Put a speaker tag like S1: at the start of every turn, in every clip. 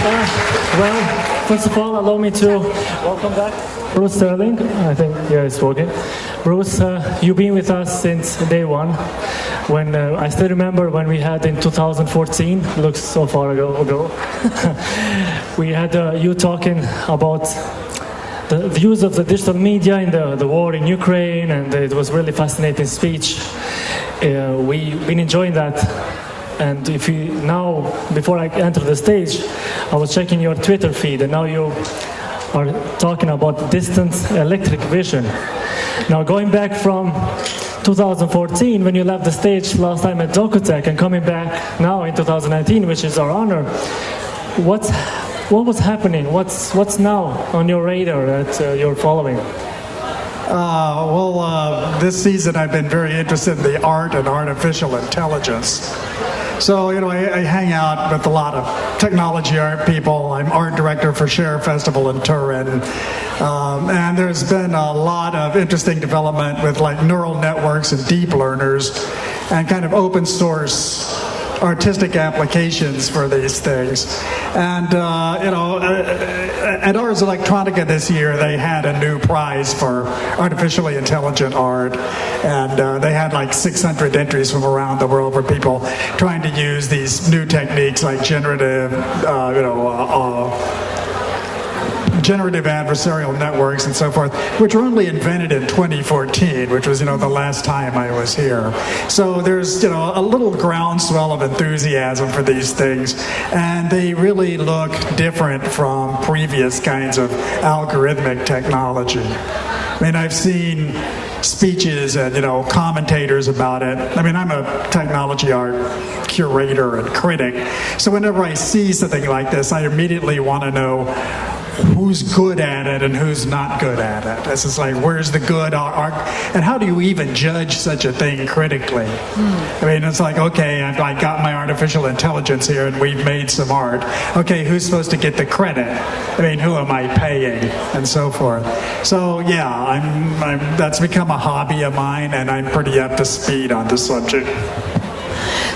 S1: Well, first of all, allow me to welcome back Bruce Sterling. I think, yeah, it's working. Bruce, you've been with us since day one. When I still remember when we had in 2014, looks so far ago. We had you talking about the views of the digital media in the war in Ukraine, and it was really fascinating speech. We've been enjoying that. And if you now, before I enter the stage, I was checking your Twitter feed, and now you are talking about distant electric vision. Now, going back from 2014, when you left the stage last time at DOKU.TECH, and coming back now in 2019, which is our honor, what was happening? What's now on your radar that you're following?
S2: This season I've been very interested in the art and artificial intelligence. So, I hang out with a lot of technology art people. I'm art director for Share Festival in Turin. And there's been a lot of interesting development with like neural networks and deep learners and kind of open source artistic applications for these things. And, at Ars Electronica this year, they had a new prize for artificially intelligent art. And they had like 600 entries from around the world for people trying to use these new techniques like generative adversarial networks and so forth, which were only invented in 2014, which was, the last time I was here. So there's, a little groundswell of enthusiasm for these things, and they really look different from previous kinds of algorithmic technology. I mean, I've seen speeches and, commentators about it. I mean, I'm a technology art curator and critic, so whenever I see something like this, I immediately want to know who's good at it and who's not good at it. This is like, where's the good art? And how do you even judge such a thing critically? I mean, it's like, okay, I got my artificial intelligence here and we've made some art. Okay, who's supposed to get the credit? I mean, who am I paying? And so forth. So yeah, that's become a hobby of mine, and I'm pretty up to speed on the subject.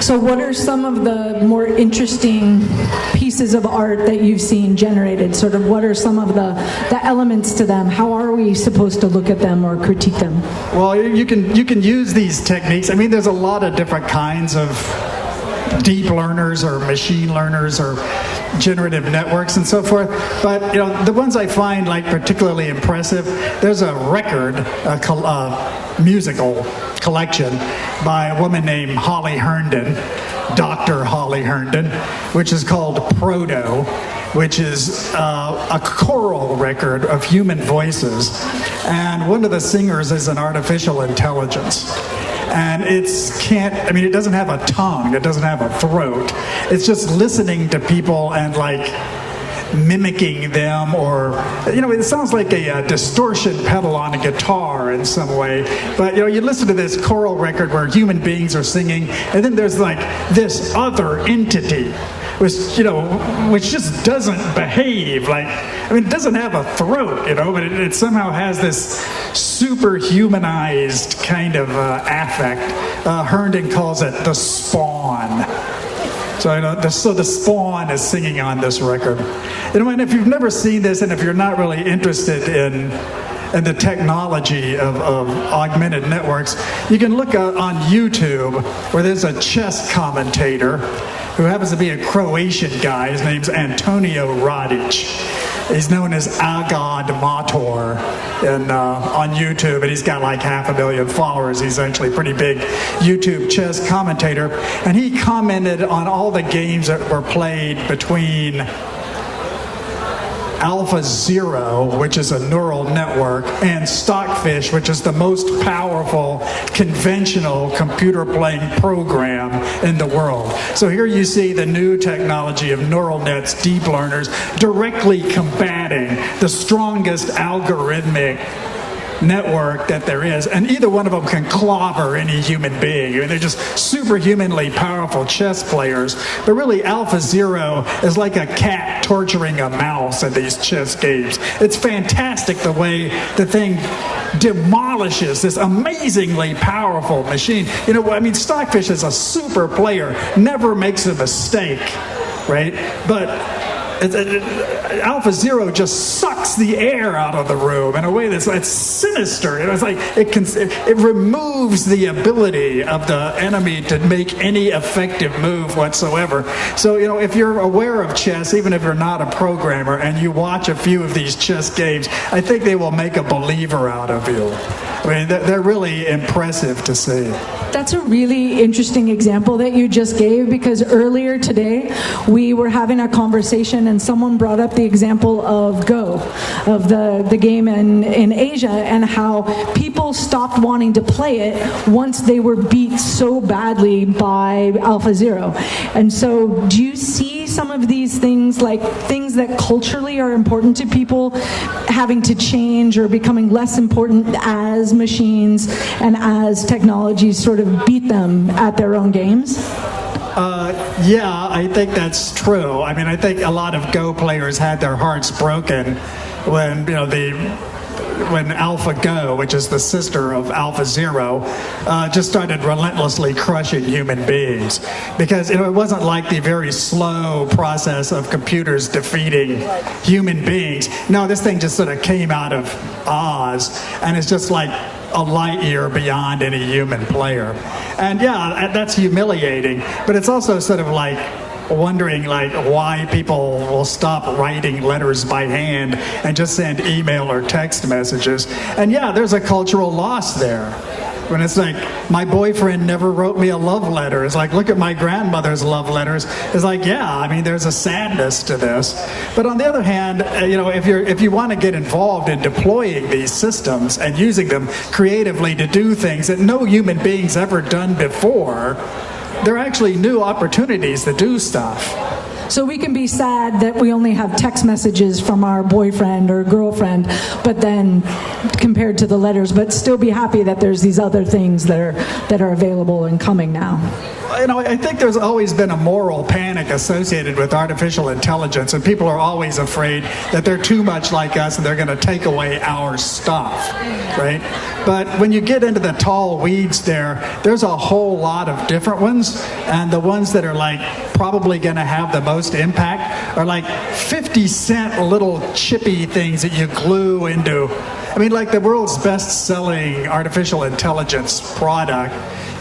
S3: So what are some of the more interesting pieces of art that you've seen generated? Sort of what are some of the elements to them? How are we supposed to look at them or critique them?
S2: Well, you can use these techniques. I mean, there's a lot of different kinds of deep learners or machine learners or generative networks and so forth. But, the ones I find like particularly impressive, there's a record, a musical collection by a woman named Holly Herndon, Dr. Holly Herndon, which is called Proto, which is a choral record of human voices. And one of the singers is an artificial intelligence. And it doesn't have a tongue, it doesn't have a throat. It's just listening to people and like mimicking them, or it sounds like a distortion pedal on a guitar in some way. But you listen to this choral record where human beings are singing, and then there's like this other entity which just doesn't behave like, it doesn't have a throat, but it somehow has this superhumanized kind of affect. Herndon calls it the spawn. So the spawn is singing on this record. And if you've never seen this, and if you're not really interested in the technology of augmented networks, you can look on YouTube where there's a chess commentator who happens to be a Croatian guy. His name's Antonio Radic. He's known as Agad Mator on YouTube, and he's got like 500,000 followers. He's actually a pretty big YouTube chess commentator. And he commented on all the games that were played between AlphaZero, which is a neural network, and Stockfish, which is the most powerful conventional computer playing program in the world. So here you see the new technology of neural nets, deep learners, directly combating the strongest algorithmic network that there is, and either one of them can clobber any human being. They're just superhumanly powerful chess players, but really AlphaZero is like a cat torturing a mouse in these chess games. It's fantastic the way the thing demolishes this amazingly powerful machine. Stockfish is a super player, never makes a mistake, right? But Alpha Zero just sucks the air out of the room in a way it's sinister. It's like it removes the ability of the enemy to make any effective move whatsoever. So, if you're aware of chess, even if you're not a programmer, and you watch a few of these chess games, I think they will make a believer out of you. I mean, they're really impressive to see.
S3: That's a really interesting example that you just gave, because earlier today we were having a conversation and someone brought up the example of Go, of the game in Asia, and how people stopped wanting to play it once they were beat so badly by Alpha Zero. And so do you see some of these things, like things that culturally are important to people, having to change or becoming less important as machines and as technologies sort of beat them at their own games?
S2: Yeah, I think that's true. I mean, I think a lot of Go players had their hearts broken when, when Alpha Go, which is the sister of Alpha Zero, just started relentlessly crushing human beings. Because it wasn't like the very slow process of computers defeating human beings. No, this thing just sort of came out of Oz, and it's just like a light year beyond any human player. And yeah, that's humiliating, but it's also sort of like wondering why people will stop writing letters by hand and just send email or text messages. And yeah, there's a cultural loss there. When it's like, my boyfriend never wrote me a love letter. It's like, look at my grandmother's love letters. It's like, yeah, I mean, there's a sadness to this. But on the other hand, if you want to get involved in deploying these systems and using them creatively to do things that no human being's ever done before, there are actually new opportunities to do stuff.
S3: So we can be sad that we only have text messages from our boyfriend or girlfriend, but then compared to the letters, but still be happy that there's these other things that are available and coming now.
S2: I think there's always been a moral panic associated with artificial intelligence, and people are always afraid that they're too much like us and they're going to take away our stuff, right? But when you get into the tall weeds there's a whole lot of different ones, and the ones that are probably going to have the most impact are 50-cent little chippy things that you glue into. I mean, the world's best-selling artificial intelligence product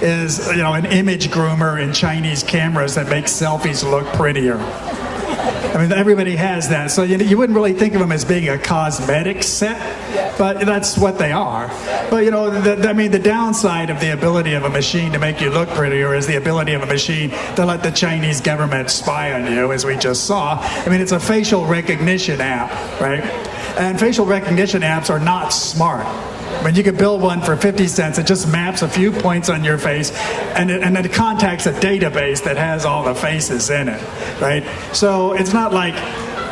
S2: is, an image groomer in Chinese cameras that makes selfies look prettier. I mean, everybody has that. So you wouldn't really think of them as being a cosmetic set, but that's what they are. But, the downside of the ability of a machine to make you look prettier is the ability of a machine to let the Chinese government spy on you, as we just saw. I mean, it's a facial recognition app, right? And facial recognition apps are not smart. I mean, you could build one for 50 cents. It just maps a few points on your face, and it contacts a database that has all the faces in it, right? So it's not like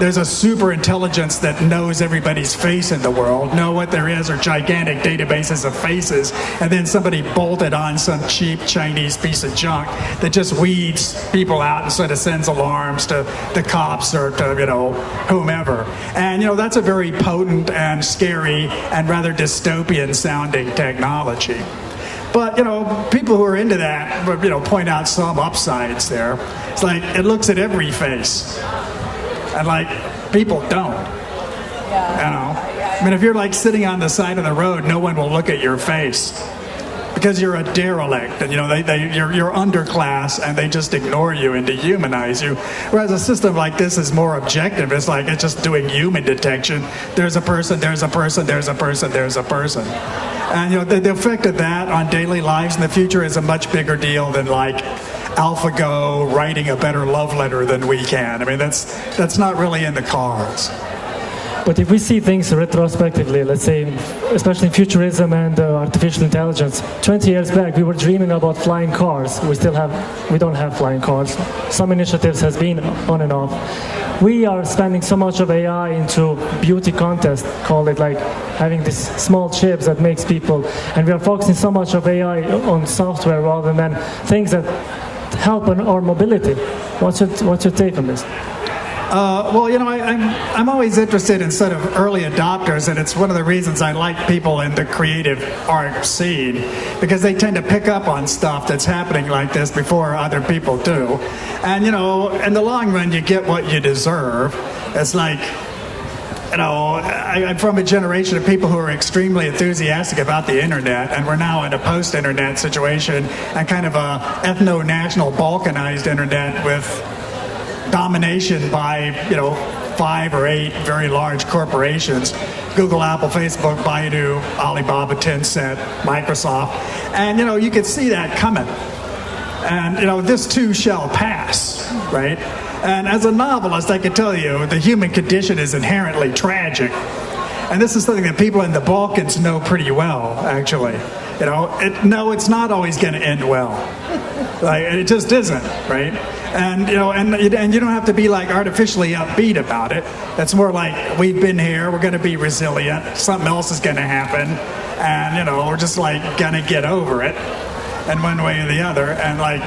S2: there's a super intelligence that knows everybody's face in the world. No, what there is are gigantic databases of faces, and then somebody bolted on some cheap Chinese piece of junk that just weeds people out and sort of sends alarms to the cops or to, whomever. And, that's a very potent and scary and rather dystopian sounding technology. But, people who are into that, point out some upsides there. It's like, it looks at every face. And people don't. I mean, if you're sitting on the side of the road, no one will look at your face because you're a derelict, and you're underclass, and they just ignore you and dehumanize you. Whereas a system like this is more objective. It's it's just doing human detection. There's a person, there's a person, there's a person, there's a person. And the effect of that on daily lives in the future is a much bigger deal than AlphaGo writing a better love letter than we can. I mean, that's not really in the cards.
S1: But if we see things retrospectively, let's say, especially in futurism and artificial intelligence, 20 years back we were dreaming about flying cars. We don't have flying cars. Some initiatives has been on and off. We are spending so much of AI into beauty contest, call it having these small chips that makes people, and we are focusing so much of AI on software rather than things that help on our mobility. What's your take on this?
S2: Well, I'm always interested in sort of early adopters, and it's one of the reasons I like people in the creative art scene, because they tend to pick up on stuff that's happening like this before other people do. And, in the long run, you get what you deserve. It's like, I'm from a generation of people who are extremely enthusiastic about the internet, and we're now in a post-internet situation and kind of a ethno-national balkanized internet with domination by, 5 or 8 very large corporations: Google, Apple, Facebook, Baidu, Alibaba, Tencent, Microsoft. And, you could see that coming. And, this too shall pass, right? And as a novelist, I can tell you the human condition is inherently tragic. And this is something that people in the Balkans know pretty well, actually. It's not always going to end well. Like, it just isn't, right? And and you don't have to be like artificially upbeat about it. It's more like, we've been here, we're going to be resilient, something else is going to happen, and we're just like going to get over it in one way or the other. And like,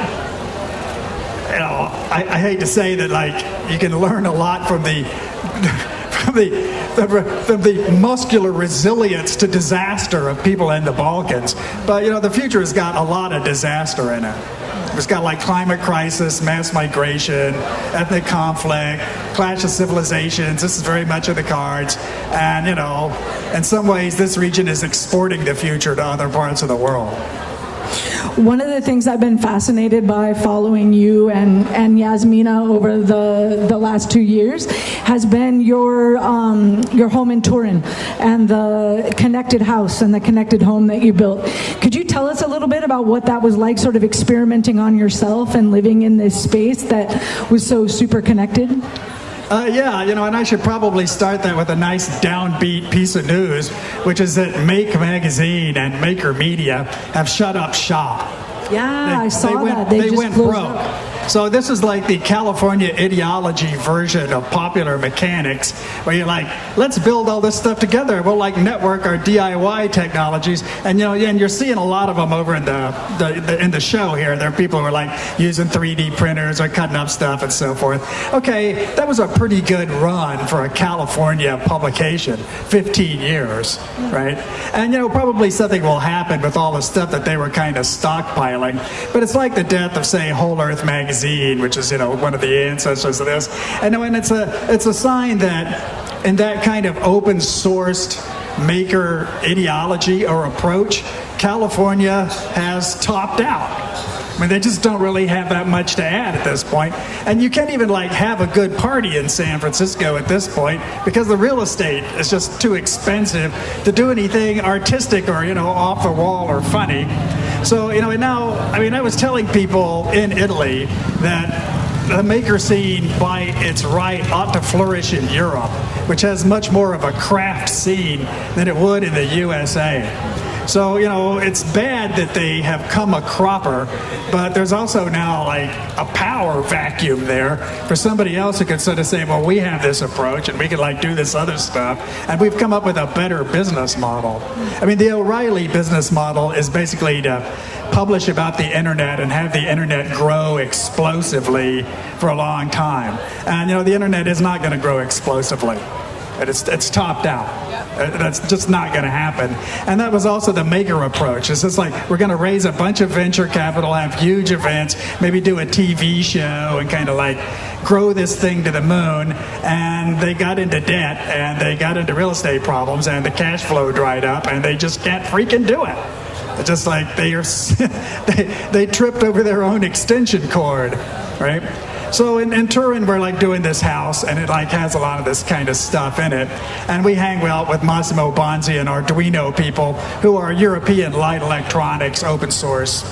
S2: I hate to say that, like, you can learn a lot from the from the muscular resilience to disaster of people in the Balkans, but the future has got a lot of disaster in it. It's got like climate crisis, mass migration, ethnic conflict, clash of civilizations. This is very much in the cards. And, in some ways, this region is exporting the future to other parts of the world.
S3: One of the things I've been fascinated by following you and Yasmina over the last 2 years has been your home in Turin and the connected house and the connected home that you built. Could you tell us a little bit about what that was like, sort of experimenting on yourself and living in this space that was so super connected?
S2: And I should probably start that with a nice downbeat piece of news, which is that Make Magazine and Maker Media have shut up shop.
S3: Yeah, I saw that.
S2: They
S3: just
S2: went
S3: closed
S2: broke.
S3: up.
S2: So this is like the California ideology version of popular mechanics, where you're like, let's build all this stuff together. We'll like network our DIY technologies, and and you're seeing a lot of them over in the show here. There are people who are like using 3D printers or cutting up stuff and so forth. Okay, that was a pretty good run for a California publication, 15 years, right? And probably something will happen with all the stuff that they were kind of stockpiling. But it's like the death of, say, Whole Earth Magazine, which is one of the ancestors of this. And it's a sign that in that kind of open sourced maker ideology or approach, California has topped out. I mean, they just don't really have that much to add at this point. And you can't even like have a good party in San Francisco at this point, because the real estate is just too expensive to do anything artistic or, off the wall or funny. So, now, I was telling people in Italy that the maker scene, by its right, ought to flourish in Europe, which has much more of a craft scene than it would in the USA. So, it's bad that they have come a cropper, but there's also now like a power vacuum there for somebody else who could sort of say, well, we have this approach and we could like do this other stuff, and we've come up with a better business model. I mean, the O'Reilly business model is basically to publish about the internet and have the internet grow explosively for a long time. And, the internet is not going to grow explosively. It's topped out. That's just not going to happen. And that was also the maker approach. It's just like, we're going to raise a bunch of venture capital, have huge events, maybe do a TV show and kind of like grow this thing to the moon. And they got into debt and they got into real estate problems and the cash flow dried up and they just can't freaking do it. It's just like they tripped over their own extension cord, right? So in Turin, we're like doing this house, and it like has a lot of this kind of stuff in it. And we hang out with Massimo Bonzi and Arduino people, who are European light electronics open source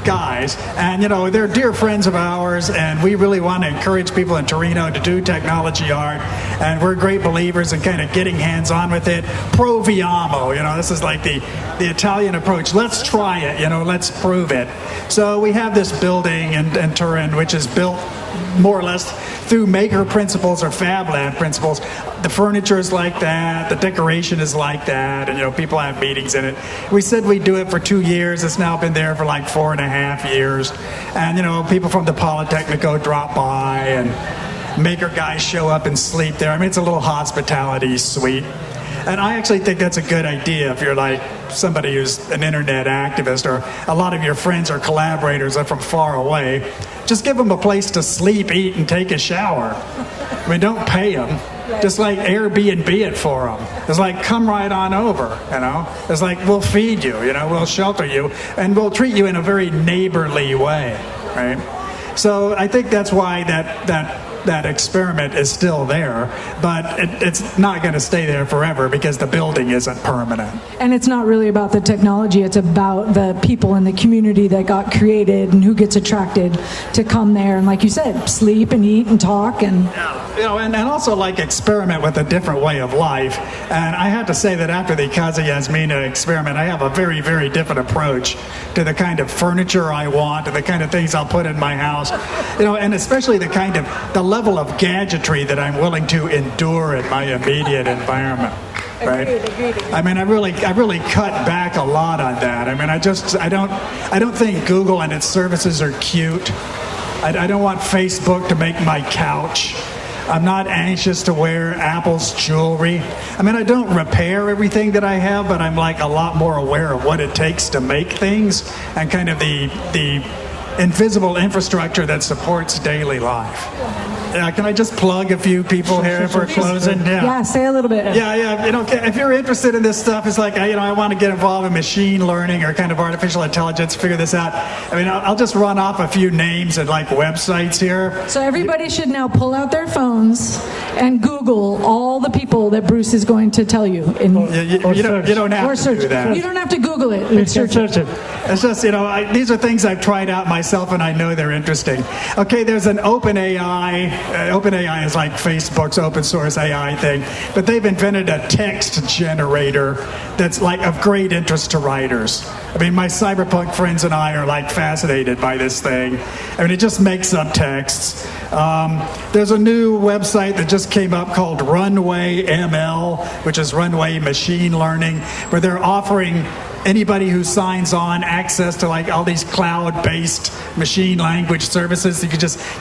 S2: guys. And they're dear friends of ours, and we really want to encourage people in Torino to do technology art. And we're great believers in kind of getting hands-on with it. Proviamo, this is like the Italian approach. Let's try it, let's prove it. So we have this building in Turin, which is built more or less through maker principles or Fab Lab principles. The furniture is like that, the decoration is like that, and people have meetings in it. We said we'd do it for 2 years. It's now been there for like 4.5 years. And people from the Politecnico drop by, maker guys show up and sleep there. I mean, it's a little hospitality suite. And I actually think that's a good idea if you're like somebody who's an internet activist or a lot of your friends or collaborators are from far away. Just give them a place to sleep, eat, and take a shower. I mean, don't pay them. Just like Airbnb it for them. It's like, come right on over, you know. It's like, we'll feed you, you know, we'll shelter you, and we'll treat you in a very neighborly way, right? So I think that's why that experiment is still there, but it's not going to stay there forever because the building isn't permanent.
S3: And it's not really about the technology, it's about the people in the community that got created and who gets attracted to come there and, like you said, sleep and eat and talk and...
S2: You know, and also like experiment with a different way of life. And I have to say that after the Kaza Yasmina experiment, I have a very, very different approach to the kind of furniture I want and the kind of things I'll put in my house. You know, and especially the level of gadgetry that I'm willing to endure in my immediate environment. Right? Agreed. I mean, I really cut back a lot on that. I mean, I don't think Google and its services are cute. I don't want Facebook to make my couch. I'm not anxious to wear Apple's jewelry. I mean, I don't repair everything that I have, but I'm like a lot more aware of what it takes to make things and kind of the invisible infrastructure that supports daily life. Can I just plug a few people here for closing?
S3: Yeah, say a little bit.
S2: Yeah. You know, if you're interested in this stuff, it's like, you know, I want to get involved in machine learning or kind of artificial intelligence, figure this out. I mean, I'll just run off a few names and like websites here.
S3: So everybody should now pull out their phones and Google all the people that Bruce is going to tell you.
S2: You don't have to do that.
S3: You don't have to Google it.
S1: Search it.
S2: It's just, you know, these are things I've tried out myself and I know they're interesting. Okay, there's an OpenAI. OpenAI is like Facebook's open source AI thing, but they've invented a text generator that's like of great interest to writers. I mean, my cyberpunk friends and I are like fascinated by this thing. I mean, it just makes up texts. There's a new website that just came up called Runway ML, which is Runway Machine Learning, where they're offering anybody who signs on access to like all these cloud-based machine language services.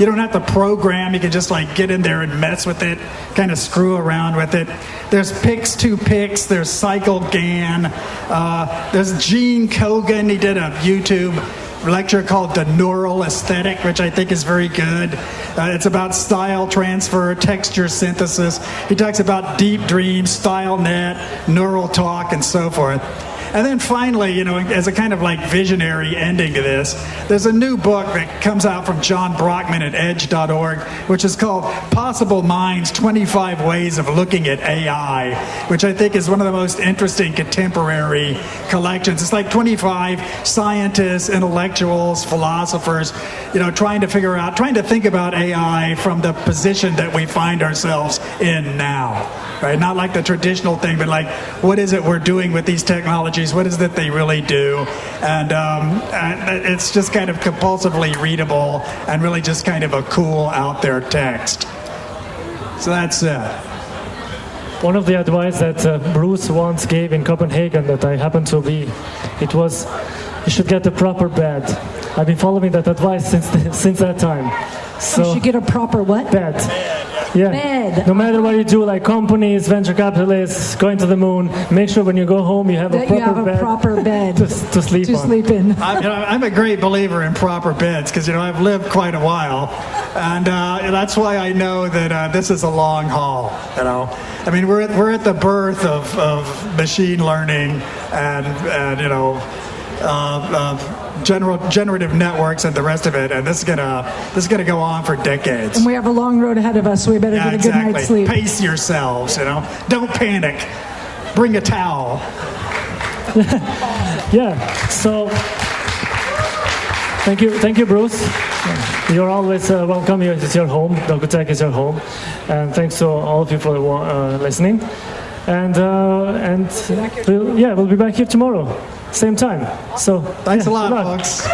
S2: You don't have to program, you can just like get in there and mess with it, kind of screw around with it. There's Pix2Pix, there's CycleGAN, there's Gene Kogan, he did a YouTube lecture called The Neural Aesthetic, which I think is very good. It's about style transfer, texture synthesis. He talks about deep dreams, StyleNet, neural talk, and so forth. And then finally, you know, as a kind of like visionary ending to this, there's a new book that comes out from John Brockman at edge.org, which is called Possible Minds, 25 Ways of Looking at AI, which I think is one of the most interesting contemporary collections. It's like 25 scientists, intellectuals, philosophers, you know, trying to think about AI from the position that we find ourselves in now, right? Not like the traditional thing, but like, what is it we're doing with these technologies? What is it they really do? And it's just kind of compulsively readable and really just kind of a cool out there text. So that's it.
S1: One of the advice that Bruce once gave in Copenhagen that I happened to be, it was, you should get a proper bed. I've been following that advice since that time. So
S3: you should get a proper what?
S1: Bed. Yeah.
S3: Bed.
S1: No matter what you do, like companies, venture capitalists, going to the moon, make sure when you go home you have a proper bed to sleep
S3: in.
S2: I'm a great believer in proper beds because, you know, I've lived quite a while, and that's why I know that this is a long haul. You know, I mean, we're at the birth of machine learning and you know. Generative networks and the rest of it, and this is gonna go on for decades.
S3: And we have a long road ahead of us, so we better get a good night's sleep.
S2: Pace yourselves, you know. Don't panic. Bring a towel.
S1: Yeah. So thank you, Bruce. You're always welcome. It's your home. DOKU.TECH is your home, and thanks to all of you for listening. And we'll be back here tomorrow. Same time. So
S2: thanks a lot, folks.